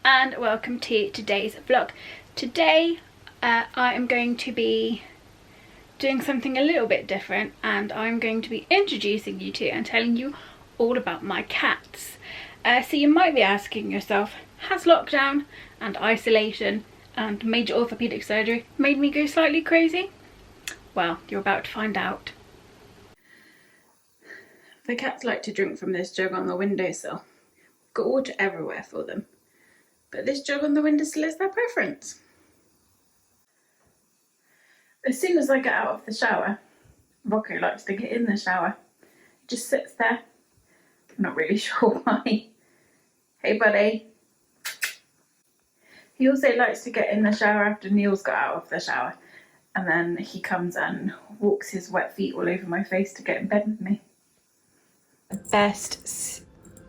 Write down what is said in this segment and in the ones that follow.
and welcome to today's vlog. Today I am going to be doing something a little bit different, and I'm going to be introducing you to and telling you all about my cats. So you might be asking yourself, has lockdown and isolation and major orthopedic surgery made me go slightly crazy? Well, you're about to find out. The cats like to drink from this jug on the windowsill. Got water everywhere for them, but this jug on the windowsill is their preference. As soon as I get out of the shower, Rocco likes to get in the shower. He just sits there. I'm not really sure why. Hey buddy. He also likes to get in the shower after Neil's got out of the shower, and then he comes and walks his wet feet all over my face to get in bed with me.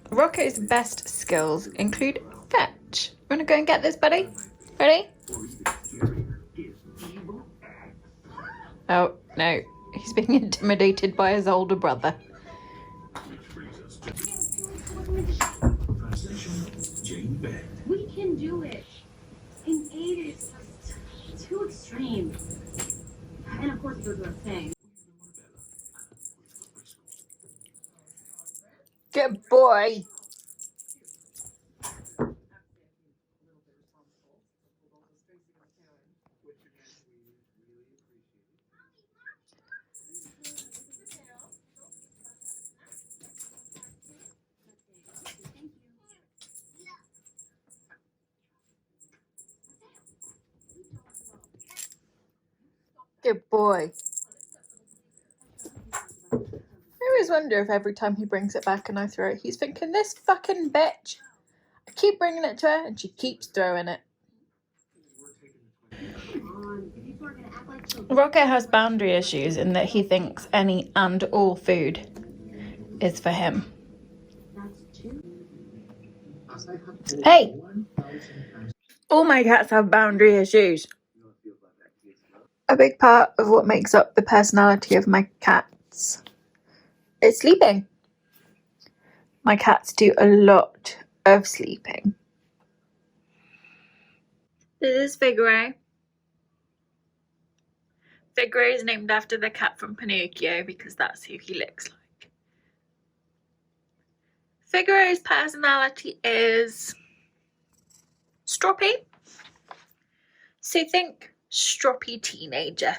Rocco's best skills include fetch. Wanna go and get this, buddy? Ready? Oh no, he's being intimidated by his older brother. We can do it. And 8 is too extreme. And of course it goes without saying. Good boy. Good boy. I always wonder if every time he brings it back and I throw it, he's thinking, this fucking bitch. I keep bringing it to her and she keeps throwing it. Rocco has boundary issues in that he thinks any and all food is for him. Hey! All my cats have boundary issues. A big part of what makes up the personality of my cats is sleeping. My cats do a lot of sleeping. This is Figaro. Figaro is named after the cat from Pinocchio because that's who he looks like. Figaro's personality is stroppy. So think stroppy teenager.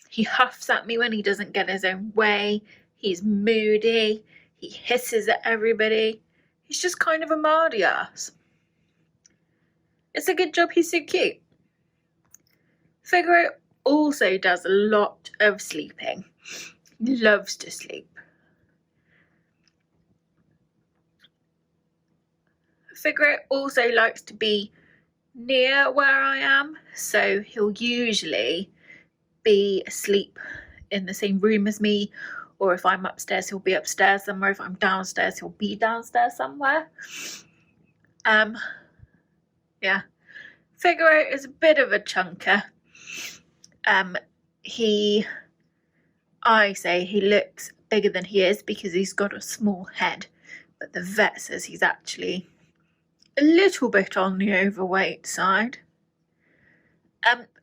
He huffs at me when he doesn't get his own way. He's moody. He hisses at everybody. He's just kind of a mardy ass. It's a good job he's so cute. Figaro also does a lot of sleeping. He loves to sleep. Figaro also likes to be near where I am, so he'll usually be asleep in the same room as me, or if I'm upstairs he'll be upstairs somewhere, if I'm downstairs he'll be downstairs somewhere. Yeah, Figaro is a bit of a chunker. I say he looks bigger than he is because he's got a small head, but the vet says he's actually a little bit on the overweight side.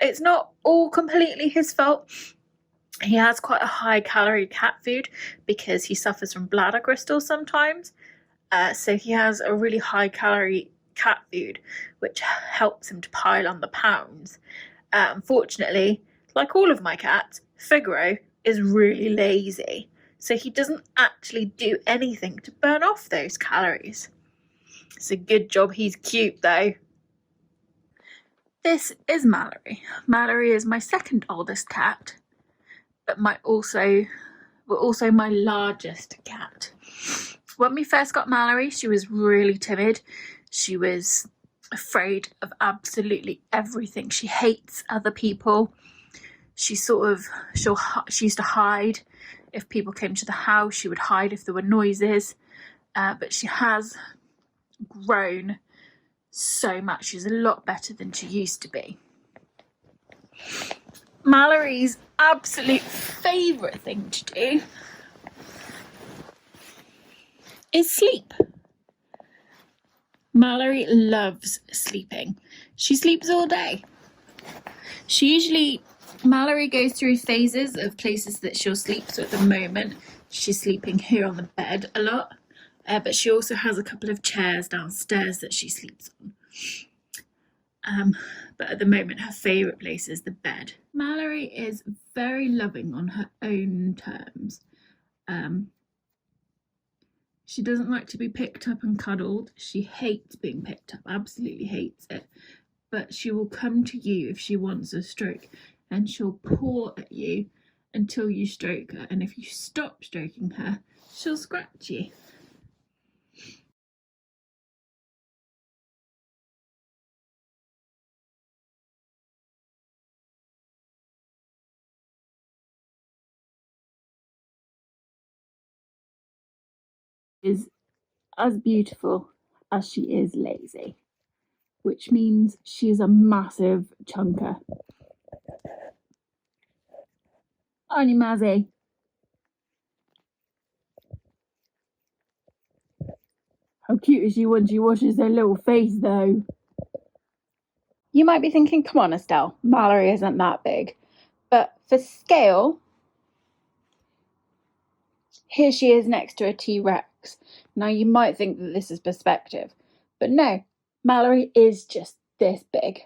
It's not all completely his fault. He has quite a high calorie cat food because he suffers from bladder crystals sometimes. So he has a really high calorie cat food, which helps him to pile on the pounds. Unfortunately, like all of my cats, Figaro is really lazy. So he doesn't actually do anything to burn off those calories. It's a good job he's cute though. This is Mallory. Mallory is my second oldest cat, but also my largest cat. When we first got Mallory, she was really timid. She was afraid of absolutely everything. She hates other people. She used to hide. If people came to the house, she would hide if there were noises. But she has grown so much. She's a lot better than she used to be. Mallory's absolute favourite thing to do is sleep. Mallory loves sleeping. She sleeps all day. Mallory goes through phases of places that she'll sleep. So at the moment, she's sleeping here on the bed a lot. But she also has a couple of chairs downstairs that she sleeps on. But at the moment, her favourite place is the bed. Mallory is very loving on her own terms. She doesn't like to be picked up and cuddled. She hates being picked up, absolutely hates it. But she will come to you if she wants a stroke, and she'll paw at you until you stroke her. And if you stop stroking her, she'll scratch you. Is as beautiful as she is lazy, which means she's a massive chunker. Aren't you, Mazzy? How cute is she when she washes her little face, though? You might be thinking, come on, Estelle, Mallory isn't that big. But for scale, here she is next to a T-Rex. Now, you might think that this is perspective, but no, Mallory is just this big.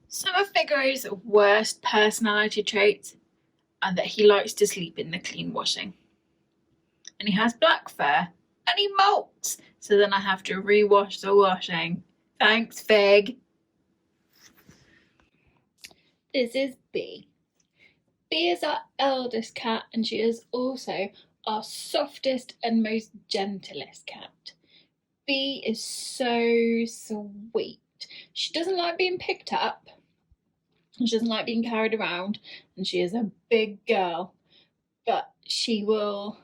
Some of Figaro's worst personality traits are that he likes to sleep in the clean washing. And he has black fur and he molts, so then I have to rewash the washing. Thanks, Fig. This is Bee. Bee is our eldest cat, and she is also our softest and most gentlest cat. Bee is so sweet. She doesn't like being picked up. She doesn't like being carried around, and she is a big girl. But she will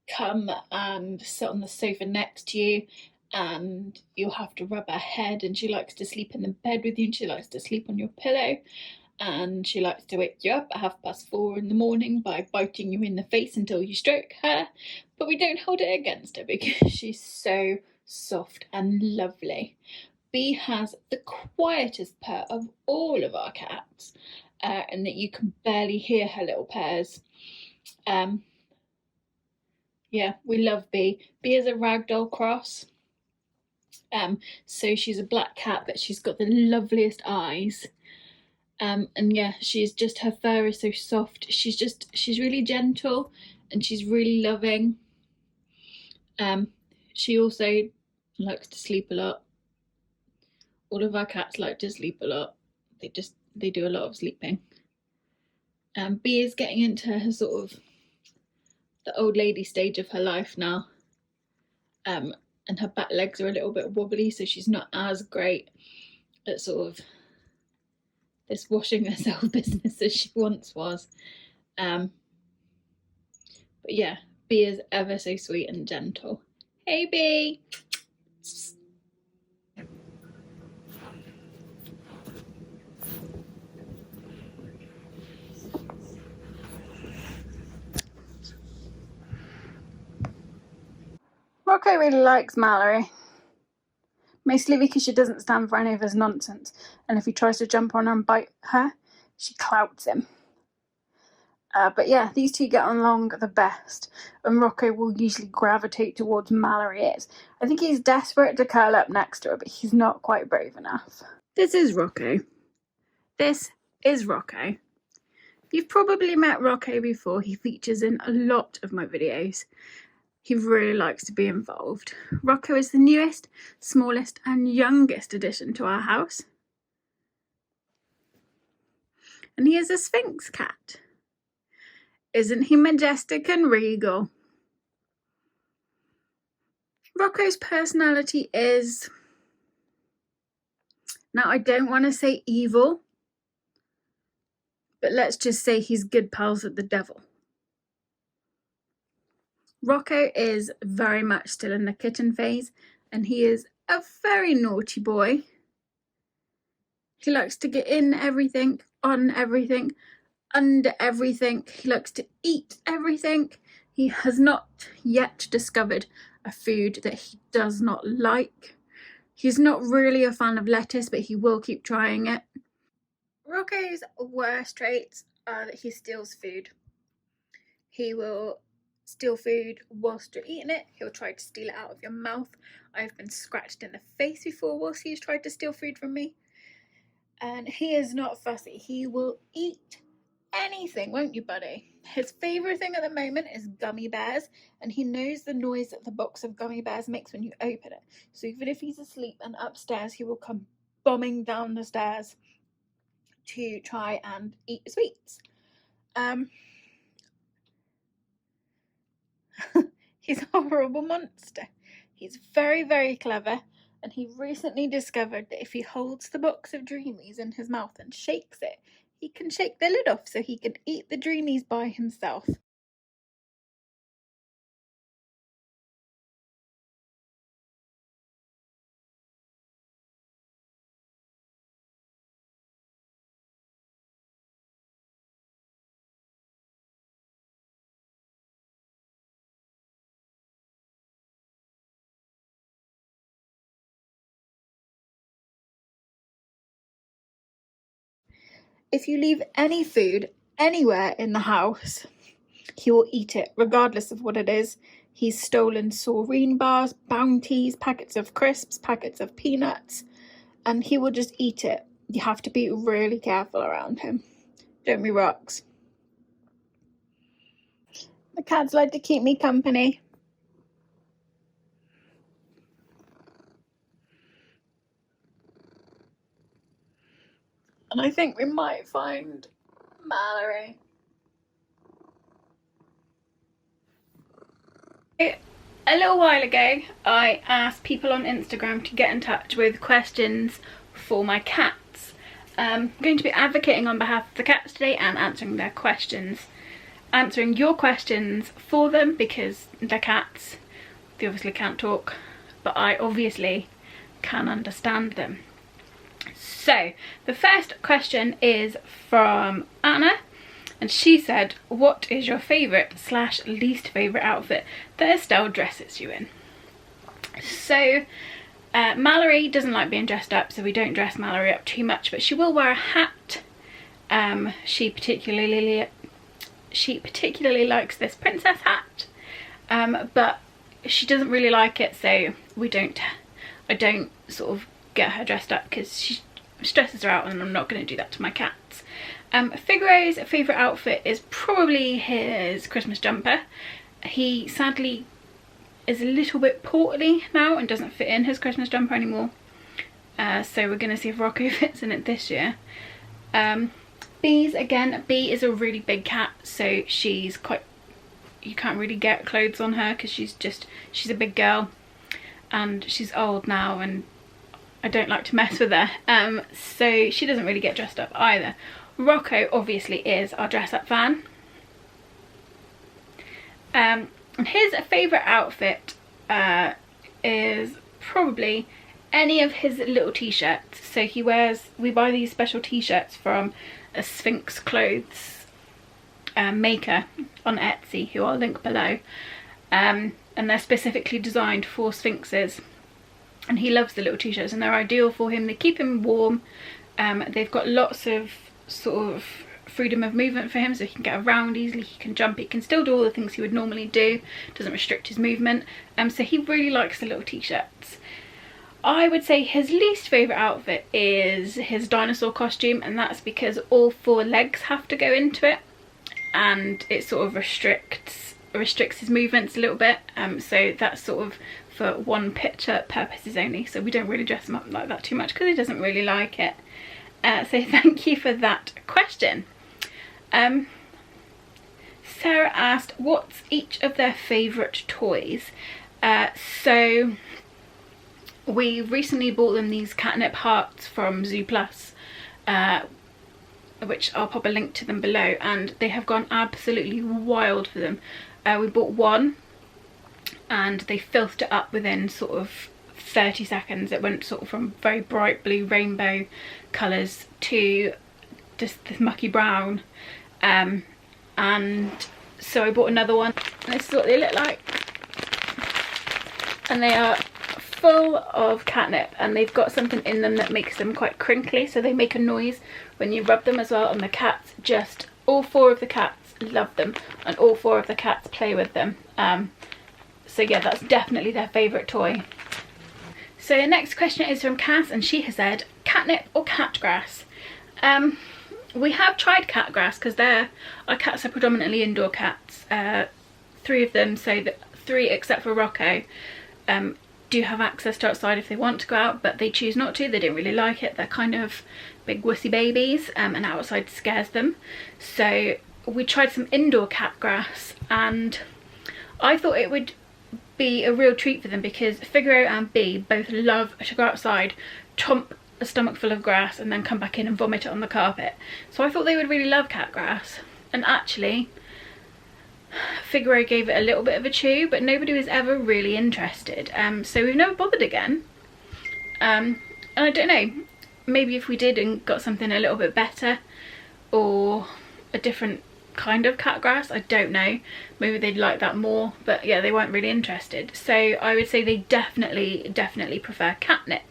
come and sit on the sofa next to you, and you'll have to rub her head, and she likes to sleep in the bed with you, and she likes to sleep on your pillow, and she likes to wake you up at 4:30 in the morning by biting you in the face until you stroke her. But we don't hold it against her because she's so soft and lovely. Bee has the quietest purr of all of our cats, and that you can barely hear her little purrs. Yeah, we love Bee. Bee is a ragdoll cross. So she's a black cat, but she's got the loveliest eyes. And yeah, her fur is so soft. She's really gentle, and she's really loving. She also likes to sleep a lot. All of our cats like to sleep a lot. They do a lot of sleeping. Bee is getting into her sort of the old lady stage of her life now. And her back legs are a little bit wobbly, so she's not as great at sort of this washing herself business as she once was. But yeah, Bee is ever so sweet and gentle. Hey, Bee! Rocco really likes Mallory, mostly because she doesn't stand for any of his nonsense, and if he tries to jump on her and bite her, she clouts him. But yeah, these two get along the best, and Rocco will usually gravitate towards Mallory. I think he's desperate to curl up next to her, but he's not quite brave enough. This is Rocco. This is Rocco. You've probably met Rocco before. He features in a lot of my videos. He really likes to be involved. Rocco is the newest, smallest, and youngest addition to our house. And he is a Sphinx cat. Isn't he majestic and regal? Rocco's personality is... Now, I don't want to say evil, but let's just say he's good pals with the devil. Rocco is very much still in the kitten phase, and he is a very naughty boy. He likes to get in everything, on everything, under everything. He likes to eat everything. He has not yet discovered a food that he does not like. He's not really a fan of lettuce, but he will keep trying it. Rocco's worst traits are that he steals food. He will steal food whilst you're eating it. He'll try to steal it out of your mouth. I've been scratched in the face before whilst he's tried to steal food from me. And he is not fussy. He will eat anything, won't you, buddy? His favourite thing at the moment is gummy bears, and he knows the noise that the box of gummy bears makes when you open it. So even if he's asleep and upstairs, he will come bombing down the stairs to try and eat the sweets. He's a horrible monster. He's very, very clever, and he recently discovered that if he holds the box of Dreamies in his mouth and shakes it, he can shake the lid off so he can eat the Dreamies by himself. If you leave any food anywhere in the house, he will eat it, regardless of what it is. He's stolen saurine bars, bounties, packets of crisps, packets of peanuts, and he will just eat it. You have to be really careful around him. Don't be rocks. The cats like to keep me company. And I think we might find Mallory. A little while ago, I asked people on Instagram to get in touch with questions for my cats. I'm going to be advocating on behalf of the cats today and answering their questions. Answering your questions for them because they're cats. They obviously can't talk, but I obviously can understand them. So, the first question is from Anna. And she said, what is your favourite / least favourite outfit that Estelle dresses you in? So, Mallory doesn't like being dressed up, so we don't dress Mallory up too much, but she will wear a hat. She particularly likes this princess hat, but she doesn't really like it, so I don't sort of get her dressed up because she stresses her out, and I'm not going to do that to my cats. Figaro's favourite outfit is probably his Christmas jumper. He sadly is a little bit portly now and doesn't fit in his Christmas jumper anymore. So we're going to see if Rocco fits in it this year. Bee's, again, Bee is a really big cat, so she's quite, you can't really get clothes on her because she's a big girl and she's old now and I don't like to mess with her. So she doesn't really get dressed up either. Rocco obviously is our dress up fan. And his favourite outfit is probably any of his little t-shirts. So we buy these special t-shirts from a Sphinx clothes maker on Etsy, who I'll link below. And they're specifically designed for Sphinxes. And he loves the little t-shirts and they're ideal for him. They keep him warm. They've got lots of sort of freedom of movement for him, so he can get around easily, he can jump, he can still do all the things he would normally do, doesn't restrict his movement. So he really likes the little t-shirts. I would say his least favourite outfit is his dinosaur costume, and that's because all 4 legs have to go into it and it sort of restricts his movements a little bit. So that's sort of for one picture purposes only, so we don't really dress him up like that too much because he doesn't really like it. So thank you for that question. Sarah asked, what's each of their favourite toys? So we recently bought them these Catnip hearts from Zoo Plus, which I'll pop a link to them below, and they have gone absolutely wild for them. We bought one and they filthed it up within sort of 30 seconds. It went sort of from very bright blue rainbow colours to just this mucky brown, and so I bought another one. This is what they look like, and they are full of catnip, and they've got something in them that makes them quite crinkly, so they make a noise when you rub them as well. And the cats just, all 4 of the cats love them, and all 4 of the cats play with them. So yeah, that's definitely their favourite toy. So the next question is from Cass, and she has said, catnip or cat grass? We have tried cat grass because our cats are predominantly indoor cats. 3 of them, so that 3 except for Rocco, do have access to outside if they want to go out, but they choose not to. They don't really like it. They're kind of big wussy babies, and outside scares them. So we tried some indoor cat grass, and I thought it would be a real treat for them because Figaro and Bee both love to go outside, chomp a stomach full of grass, and then come back in and vomit it on the carpet. So I thought they would really love cat grass, and actually Figaro gave it a little bit of a chew, but nobody was ever really interested. So we've never bothered again. And I don't know, maybe if we did and got something a little bit better, or a different kind of cat grass, I don't know, maybe they'd like that more, but yeah, they weren't really interested. So I would say they definitely prefer catnip.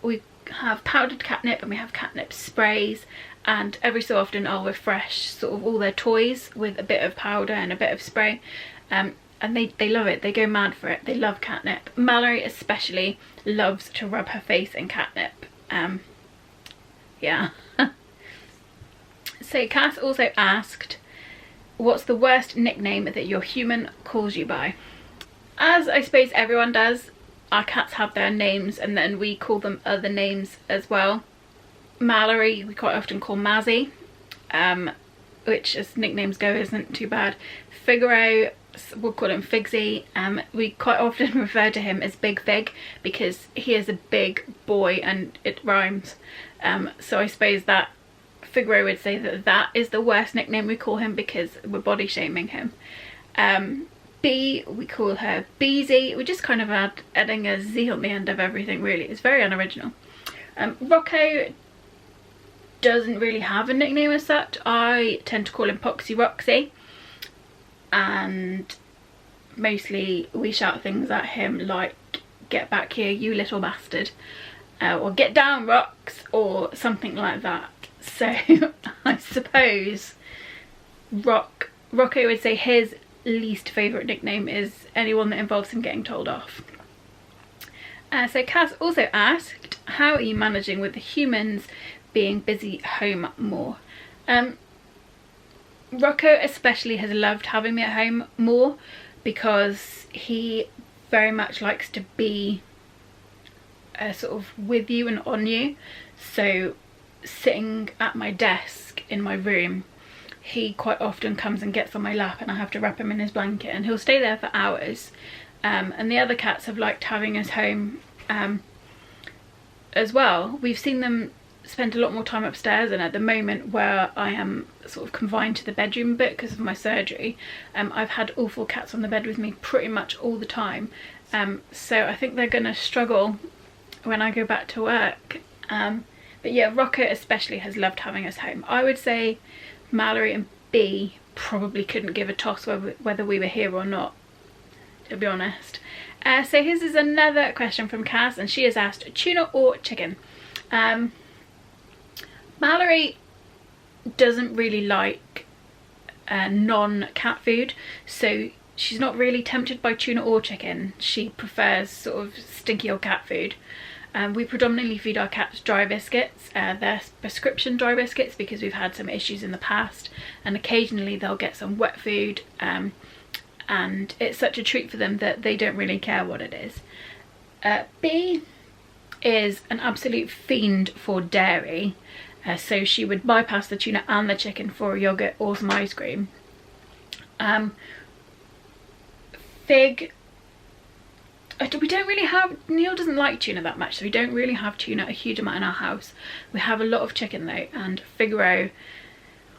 We have powdered catnip and we have catnip sprays, and every so often I'll refresh sort of all their toys with a bit of powder and a bit of spray, and they love it. They go mad for it. They love catnip. Mallory especially loves to rub her face in catnip. Yeah. So Cass also asked, what's the worst nickname that your human calls you by? As I suppose everyone does, our cats have their names and then we call them other names as well. Mallory we quite often call Mazzy, which as nicknames go isn't too bad. Figaro, we'll call him Figsy. We quite often refer to him as Big Fig because he is a big boy and it rhymes. So I suppose that Figaro would say that is the worst nickname we call him because we're body shaming him. Bee, we call her Beezy. We're just kind of adding a Z on the end of everything really. It's very unoriginal. Rocco doesn't really have a nickname as such. I tend to call him Poxy Roxy, and mostly we shout things at him like, get back here you little bastard, or get down rocks, or something like that. So I suppose Rocco would say his least favourite nickname is anyone that involves him getting told off. So Cass also asked, how are you managing with the humans being busy home more? Rocco especially has loved having me at home more because he very much likes to be sort of with you and on you. So sitting at my desk in my room, he quite often comes and gets on my lap and I have to wrap him in his blanket, and he'll stay there for hours. And the other cats have liked having us home as well. We've seen them spend a lot more time upstairs, and at the moment where I am sort of confined to the bedroom a bit because of my surgery, I've had all 4 cats on the bed with me pretty much all the time. So I think they're gonna struggle when I go back to work. But yeah, Rocco especially has loved having us home. I would say Mallory and Bee probably couldn't give a toss whether we were here or not, to be honest. So here's is another question from Cass, and she has asked, tuna or chicken? Mallory doesn't really like non-cat food, so she's not really tempted by tuna or chicken. She prefers sort of stinky old cat food. We predominantly feed our cats dry biscuits. They're prescription dry biscuits because we've had some issues in the past, and occasionally they'll get some wet food, and it's such a treat for them that they don't really care what it is. Bee is an absolute fiend for dairy, so she would bypass the tuna and the chicken for a yogurt or some ice cream. Fig, we don't really have, Neil doesn't like tuna that much, so we don't really have tuna a huge amount in our house. We have a lot of chicken though, and Figaro,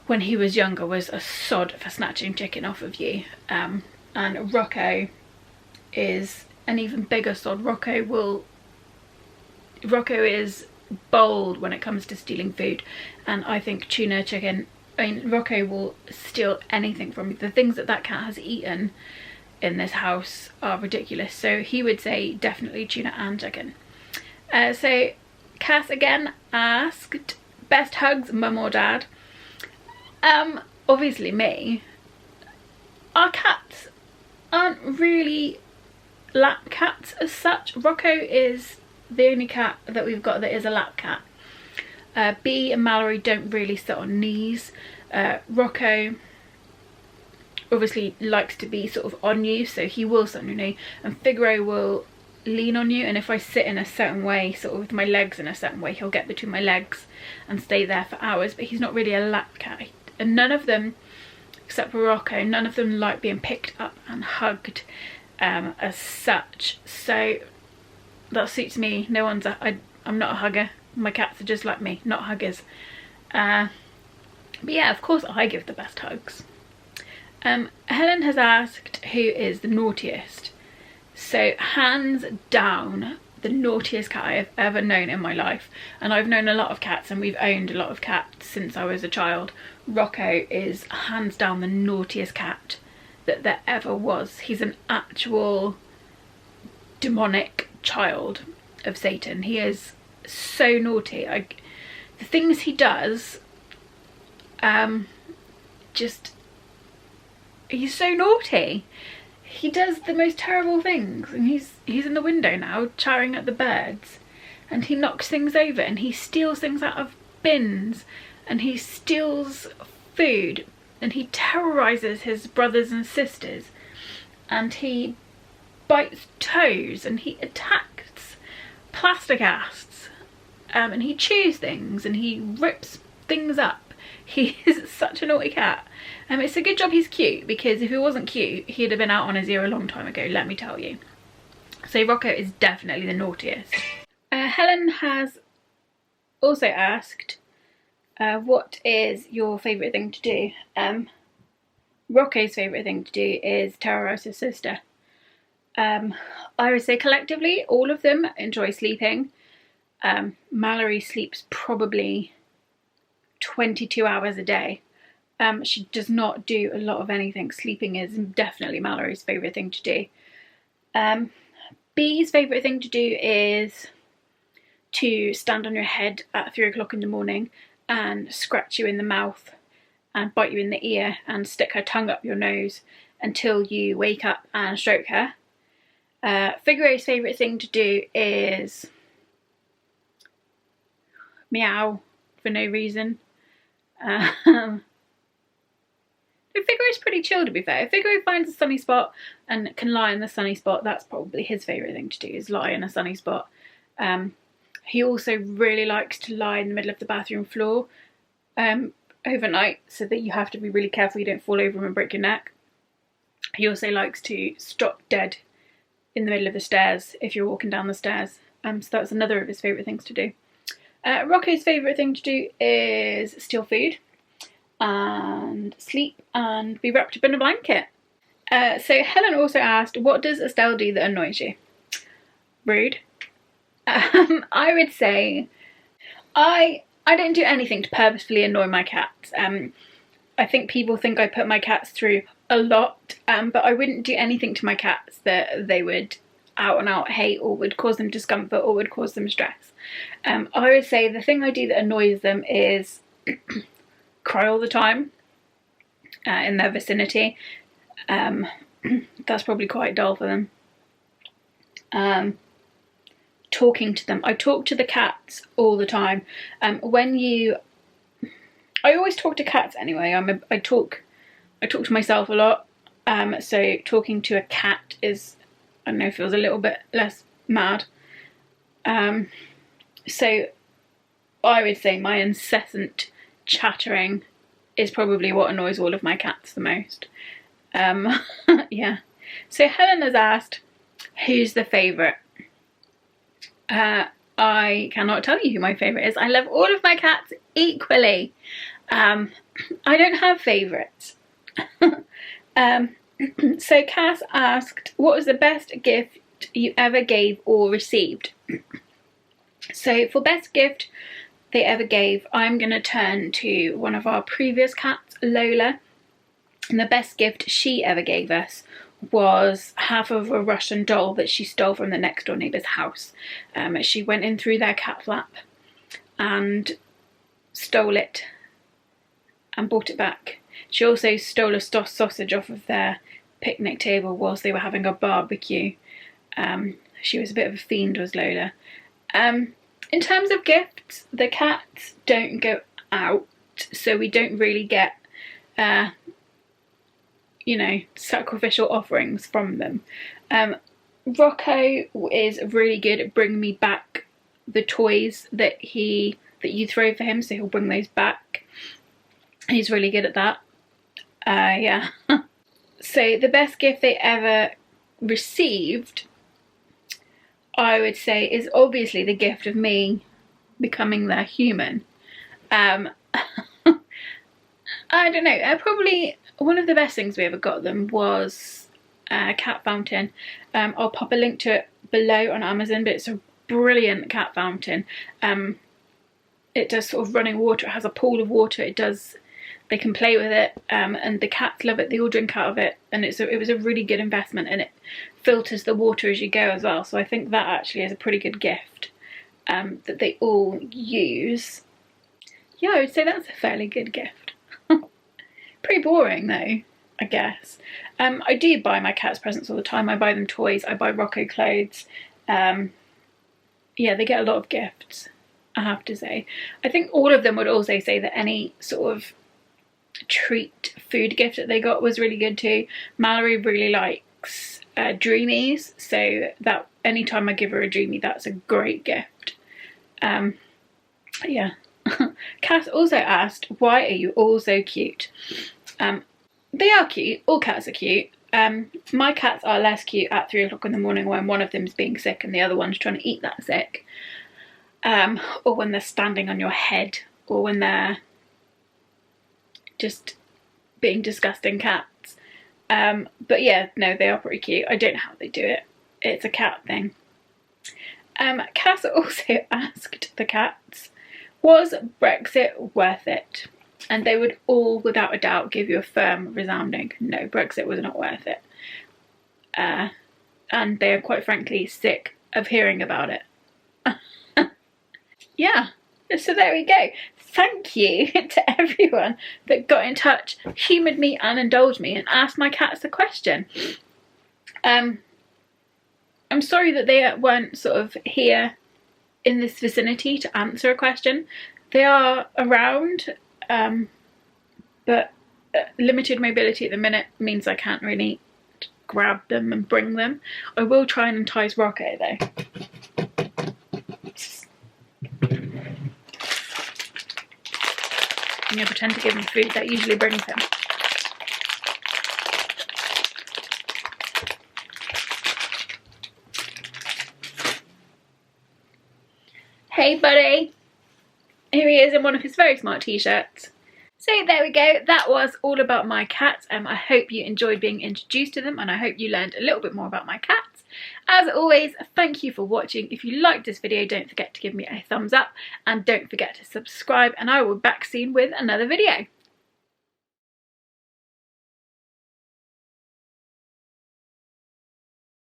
when he was younger, was a sod for snatching chicken off of you. And Rocco is an even bigger sod. Rocco is bold when it comes to stealing food, and I think tuna, chicken I mean, Rocco will steal anything from me. The things that that cat has eaten in this house are ridiculous. So he would say definitely tuna and chicken. So Cass again asked, best hugs, mum or dad? Obviously me. Our cats aren't really lap cats as such. Rocco is the only cat that we've got that is a lap cat. Bee and Mallory don't really sit on knees. Rocco obviously likes to be sort of on you, so he will sit on your knee, and Figaro will lean on you, and if I sit in a certain way, sort of with my legs in a certain way, he'll get between my legs and stay there for hours. But he's not really a lap cat, and none of them, except for Rocco, none of them like being picked up and hugged as such. So that suits me. No one's I'm not a hugger. My cats are just like me, not huggers. But yeah, of course I give the best hugs. Helen has asked who is the naughtiest. So hands down, the naughtiest cat I have ever known in my life, and I've known a lot of cats and we've owned a lot of cats since I was a child. Rocco is hands down the naughtiest cat that there ever was. He's an actual demonic child of Satan. He is so naughty. The things he does, he's so naughty. He does the most terrible things, and he's in the window now chattering at the birds, and he knocks things over, and he steals things out of bins, and he steals food, and he terrorizes his brothers and sisters, and he bites toes, and he attacks plastic asts, and he chews things, and he rips things up. He is such a naughty cat. It's a good job he's cute, because if he wasn't cute, he'd have been out on his ear a long time ago, let me tell you. So Rocco is definitely the naughtiest. Helen has also asked, what is your favourite thing to do? Rocco's favourite thing to do is terrorise his sister. I would say collectively, all of them enjoy sleeping. Mallory sleeps probably 22 hours a day. She does not do a lot of anything. Sleeping is definitely Mallory's favourite thing to do. Bee's favourite thing to do is to stand on your head at 3 o'clock in the morning and scratch you in the mouth and bite you in the ear and stick her tongue up your nose until you wake up and stroke her. Figaro's favourite thing to do is meow for no reason. Figaro's pretty chill, to be fair. If Figaro finds a sunny spot and can lie in the sunny spot, that's probably his favourite thing to do, is lie in a sunny spot. He also really likes to lie in the middle of the bathroom floor overnight, so that you have to be really careful you don't fall over and break your neck. He also likes to stop dead in the middle of the stairs if you're walking down the stairs. So that's another of his favourite things to do. Rocco's favourite thing to do is steal food and sleep and be wrapped up in a blanket. So Helen also asked, what does Estelle do that annoys you? Rude. I would say I don't do anything to purposefully annoy my cats. I think people think I put my cats through a lot, but I wouldn't do anything to my cats that they would out and out hate or would cause them discomfort or would cause them stress. I would say the thing I do that annoys them is cry all the time in their vicinity. That's probably quite dull for them. Talking to them. I talk to the cats all the time. I always talk to cats anyway. I talk to myself a lot. So talking to a cat is, I don't know, feels a little bit less mad. So I would say my incessant chattering is probably what annoys all of my cats the most. Yeah. So Helen has asked, who's the favourite? I cannot tell you who my favourite is. I love all of my cats equally. I don't have favourites. So Cass asked, what was the best gift you ever gave or received? So for best gift, they ever gave, I'm going to turn to one of our previous cats, Lola. And the best gift she ever gave us was half of a Russian doll that she stole from the next door neighbour's house. She went in through their cat flap and stole it and brought it back. She also stole a sausage off of their picnic table whilst they were having a barbecue. She was a bit of a fiend, was Lola. In terms of gifts, the cats don't go out, so we don't really get you know, sacrificial offerings from them. Rocco is really good at bringing me back the toys that you throw for him, so he'll bring those back. He's really good at that. Yeah. So the best gift they ever received, I would say, is obviously the gift of me becoming their human. I don't know, probably one of the best things we ever got them was a cat fountain. I'll pop a link to it below on Amazon, but it's a brilliant cat fountain. It does sort of running water, it has a pool of water, they can play with it, and the cats love it, they all drink out of it, and it was a really good investment, and it filters the water as you go as well, so I think that actually is a pretty good gift that they all use. Yeah, I would say that's a fairly good gift. Pretty boring though, I guess. I do buy my cats presents all the time. I buy them toys, I buy Rocco clothes. Yeah, they get a lot of gifts, I have to say. I think all of them would also say that any sort of treat food gift that they got was really good too. Mallory really likes Dreamies, so that anytime I give her a Dreamie, that's a great gift. Yeah. Cass also asked, why are you all so cute? They are cute, all cats are cute. My cats are less cute at 3 o'clock in the morning when one of them's being sick and the other one's trying to eat that sick. Or when they're standing on your head, or when they're just being disgusting cats. But yeah, no, they are pretty cute. I don't know how they do it. It's a cat thing. Cass also asked the cats, was Brexit worth it? And they would all, without a doubt, give you a firm, resounding no, Brexit was not worth it. And they are quite frankly sick of hearing about it. Yeah, so there we go. Thank you to everyone that got in touch, humoured me and indulged me and asked my cats a question. I'm sorry that they weren't sort of here in this vicinity to answer a question. They are around, but limited mobility at the minute means I can't really grab them and bring them. I will try and entice Rocco though. I'm going to pretend to give him food that usually brings him. Hey buddy! Here he is in one of his very smart t-shirts. So there we go, that was all about my cats. I hope you enjoyed being introduced to them and I hope you learned a little bit more about my cats. As always, thank you for watching. If you liked this video, don't forget to give me a thumbs up and don't forget to subscribe, and I will be back soon with another video.